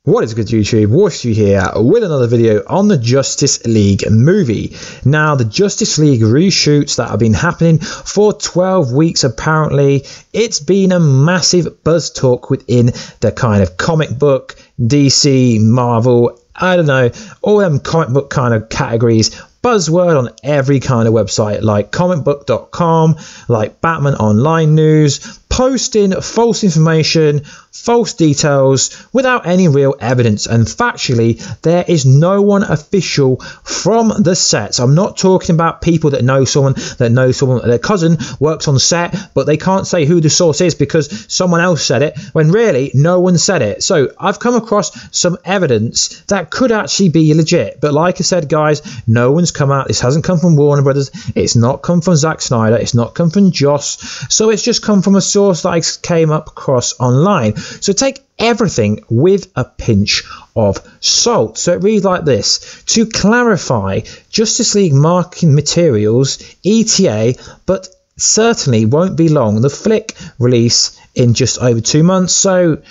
What is good, YouTube? Warstu here with another video on the Justice League movie. Now, the Justice League reshoots that have been happening for 12 weeks apparently. It's been a massive buzz talk within the kind of comic book, DC, Marvel, I don't know, all them comic book kind of categories. Buzzword on every kind of website like comicbook.com, like Batman Online News, posting false information, false details without any real evidence. And factually, there is no one official from the sets. I'm not talking about people that know someone their cousin works on set, but they can't say who the source is because someone else said it, when really no one said it. So I've come across some evidence that could actually be legit. But like I said, guys, no one's come out. This hasn't come from Warner Brothers. It's not come from Zack Synder. It's not come from Joss. So it's just come from a source that I came up across online. So take everything with a pinch of salt. So it reads like this: to clarify, Justice League marketing materials, ETA, but certainly won't be long. The flick release in just over 2 months. So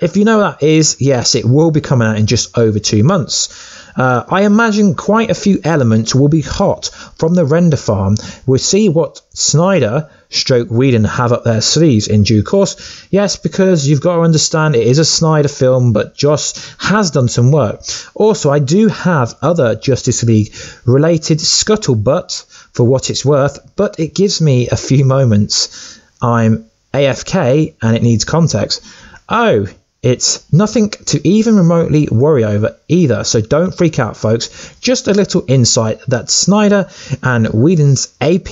if you know what that is, yes, it will be coming out in just over 2 months. I imagine quite a few elements will be hot from the render farm. We'll see what Snyder / Whedon have up their sleeves in due course. Yes, because you've got to understand it is a Snyder film, but Joss has done some work. Also, I do have other Justice League related scuttlebutt for what it's worth, but it gives me a few moments. I'm AFK and it needs context. Oh, it's nothing to even remotely worry over either, so don't freak out, folks. Just a little insight that Snyder and Whedon's AP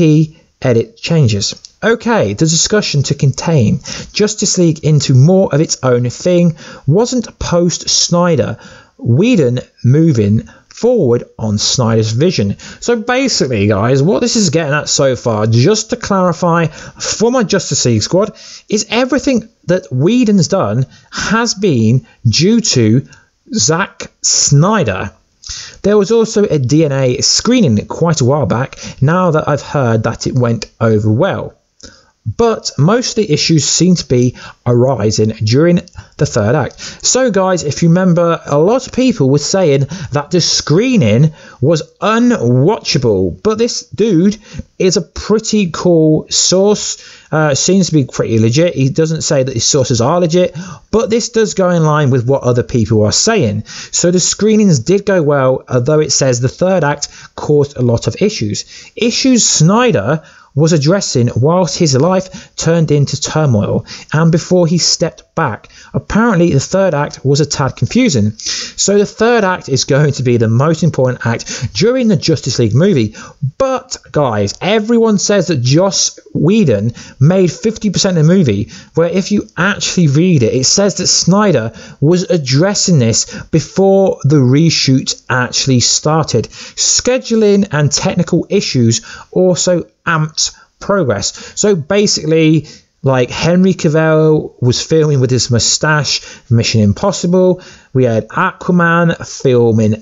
edit changes. Okay, the discussion to contain Justice League into more of its own thing wasn't post-Snyder. Whedon moving forward on Snyder's vision. So basically, guys, what this is getting at so far, just to clarify for my Justice League squad, is everything that Whedon's done has been due to Zack Synder. There was also a DNA screening quite a while back, now that I've heard that it went over well. But most of the issues seem to be arising during the third act. So guys, if you remember, a lot of people were saying that the screening was unwatchable, but this dude is a pretty cool source. Seems to be pretty legit. He doesn't say that his sources are legit, but this does go in line with what other people are saying. So the screenings did go well, although it says the third act caused a lot of issues. Issues Snyder was addressing whilst his life turned into turmoil and before he stepped back. Apparently the third act was a tad confusing. So the third act is going to be the most important act during the Justice League movie. But guys, everyone says that Joss Whedon made 50% of the movie, where if you actually read it, it says that Snyder was addressing this before the reshoot actually started. Scheduling and technical issues also amped progress. So basically, like, Henry Cavill was filming with his mustache Mission Impossible. We had Aquaman filming the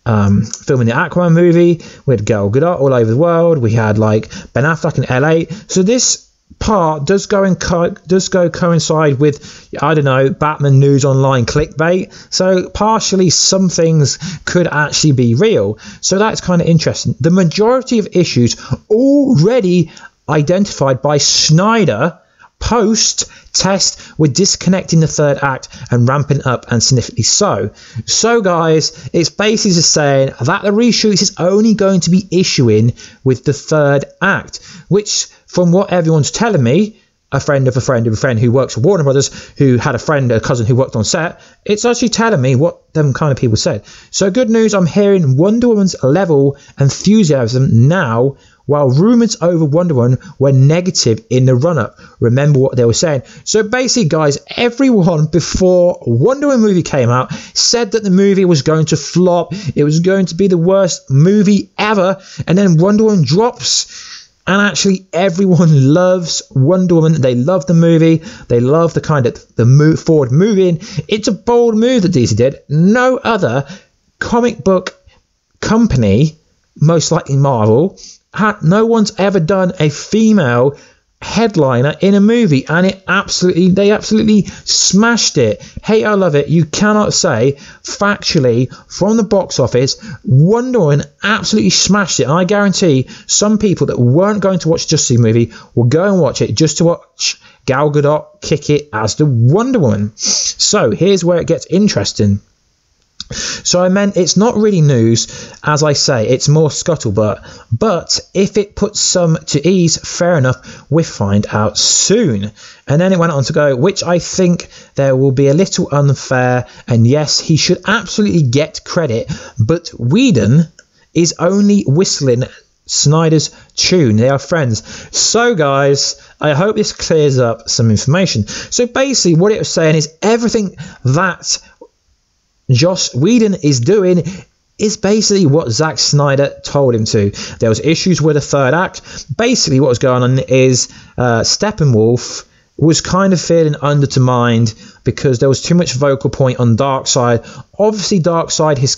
Aquaman movie. We had Gal Gadot all over the world. We had like Ben Affleck in LA. So this part does go coincide with, I don't know, Batman News Online clickbait. So partially some things could actually be real. So that's kind of interesting. The majority of issues already identified by Snyder post test were disconnecting the third act and ramping up, and significantly so. So guys, it's basically just saying that the reshoot is only going to be issuing with the third act, which from what everyone's telling me, a friend of a friend of a friend who works for Warner Brothers, who had a cousin who worked on set, it's actually telling me what them kind of people said. So good news, I'm hearing Wonder Woman's level enthusiasm now, while rumours over Wonder Woman were negative in the run-up. Remember what they were saying. So basically, guys, everyone before Wonder Woman movie came out said that the movie was going to flop. It was going to be the worst movie ever. And then Wonder Woman drops, and actually everyone loves Wonder Woman. They love the movie. They love the kind of the forward moving. It's a bold move that DC did. No other comic book company, most likely Marvel, no one's ever done a female headliner in a movie, and they absolutely smashed it. Hate or love it, you cannot say factually from the box office, Wonder Woman absolutely smashed it. And I guarantee some people that weren't going to watch Justice League movie will go and watch it just to watch Gal Gadot kick it as the Wonder Woman. So here's where it gets interesting. So I meant it's not really news, as I say, it's more scuttlebutt, but if it puts some to ease, fair enough, we'll find out soon. And then it went on to go, which I think there will be a little unfair, and yes, he should absolutely get credit, but Whedon is only whistling Snyder's tune. They are friends. So guys, I hope this clears up some information. So basically what it was saying is everything that Joss Whedon is doing is basically what Zack Synder told him to. There was issues with the third act. Basically what was going on is Steppenwolf was kind of feeling undermined because there was too much vocal point on Darkseid. Obviously Darkseid, his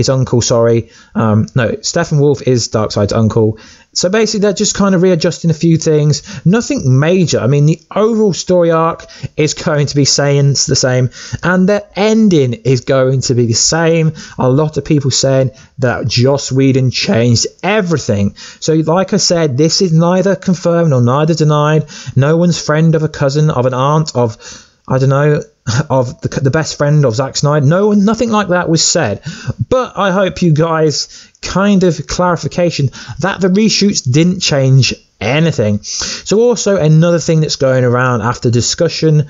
uncle, Steppenwolf is Darkseid's uncle. So basically they're just kind of readjusting a few things. Nothing major. I mean, the overall story arc is going to be the same, and the ending is going to be the same. A lot of people saying that Joss Whedon changed everything. So like I said, this is neither confirmed nor neither denied. No one's friend of a cousin, of an aunt, of, I don't know, of the best friend of Zack Synder. Nothing like that was said. But I hope you guys kind of clarification that the reshoots didn't change anything. So also another thing that's going around after discussion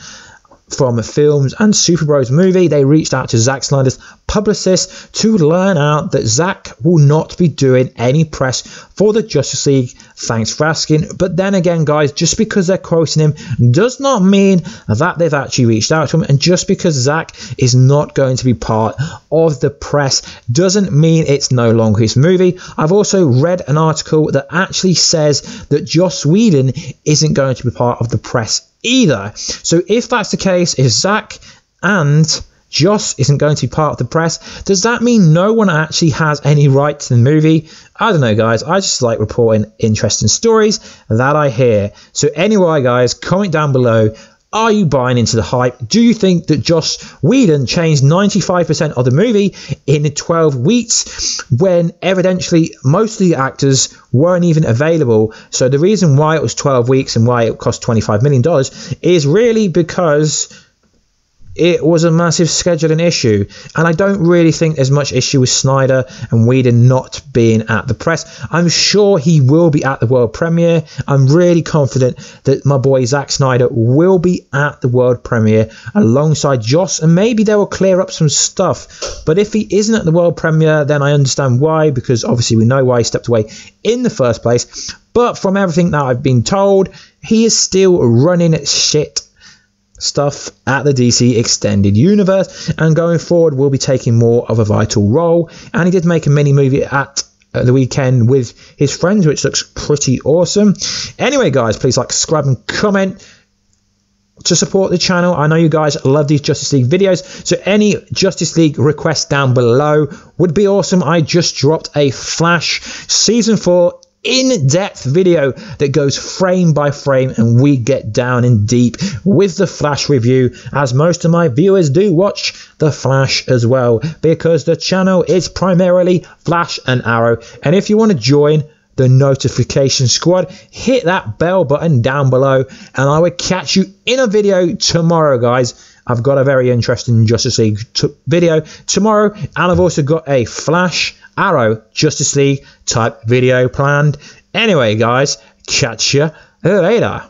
from Films and Super Bros movie, they reached out to Zack Snyder's publicist to learn out that Zack will not be doing any press for the Justice League. Thanks for asking. But then again, guys, just because they're quoting him does not mean that they've actually reached out to him, and just because Zack is not going to be part of the press doesn't mean it's no longer his movie. I've also read an article that actually says that Joss Whedon isn't going to be part of the press either. So if that's the case, if Zack and Joss isn't going to be part of the press, does that mean no one actually has any right to the movie? I don't know, guys. I just like reporting interesting stories that I hear. So anyway, guys, comment down below. Are you buying into the hype? Do you think that Joss Whedon changed 95% of the movie in 12 weeks when evidently most of the actors weren't even available? So the reason why it was 12 weeks and why it cost $25 million is really because it was a massive scheduling issue, and I don't really think there's much issue with Snyder and Whedon not being at the press. I'm sure he will be at the world premiere. I'm really confident that my boy Zack Synder will be at the world premiere alongside Joss, and maybe they will clear up some stuff. But if he isn't at the world premiere, then I understand why, because obviously we know why he stepped away in the first place. But from everything that I've been told, he is still running shit stuff at the DC Extended Universe, and going forward will be taking more of a vital role. And he did make a mini movie at the weekend with his friends, which looks pretty awesome. Anyway, guys, please like, subscribe and comment to support the channel. I know you guys love these Justice League videos, so any Justice League requests down below would be awesome. I just dropped a Flash Season 4 in-depth video that goes frame by frame, and we get down in deep with the Flash review, as most of my viewers do watch the Flash as well, because the channel is primarily Flash and Arrow. And if you want to join the notification squad, hit that bell button down below, and I will catch you in a video tomorrow, guys. I've got a very interesting Justice League video tomorrow, and I've also got a Flash, Arrow, Justice League type video planned. Anyway, guys, catch you later.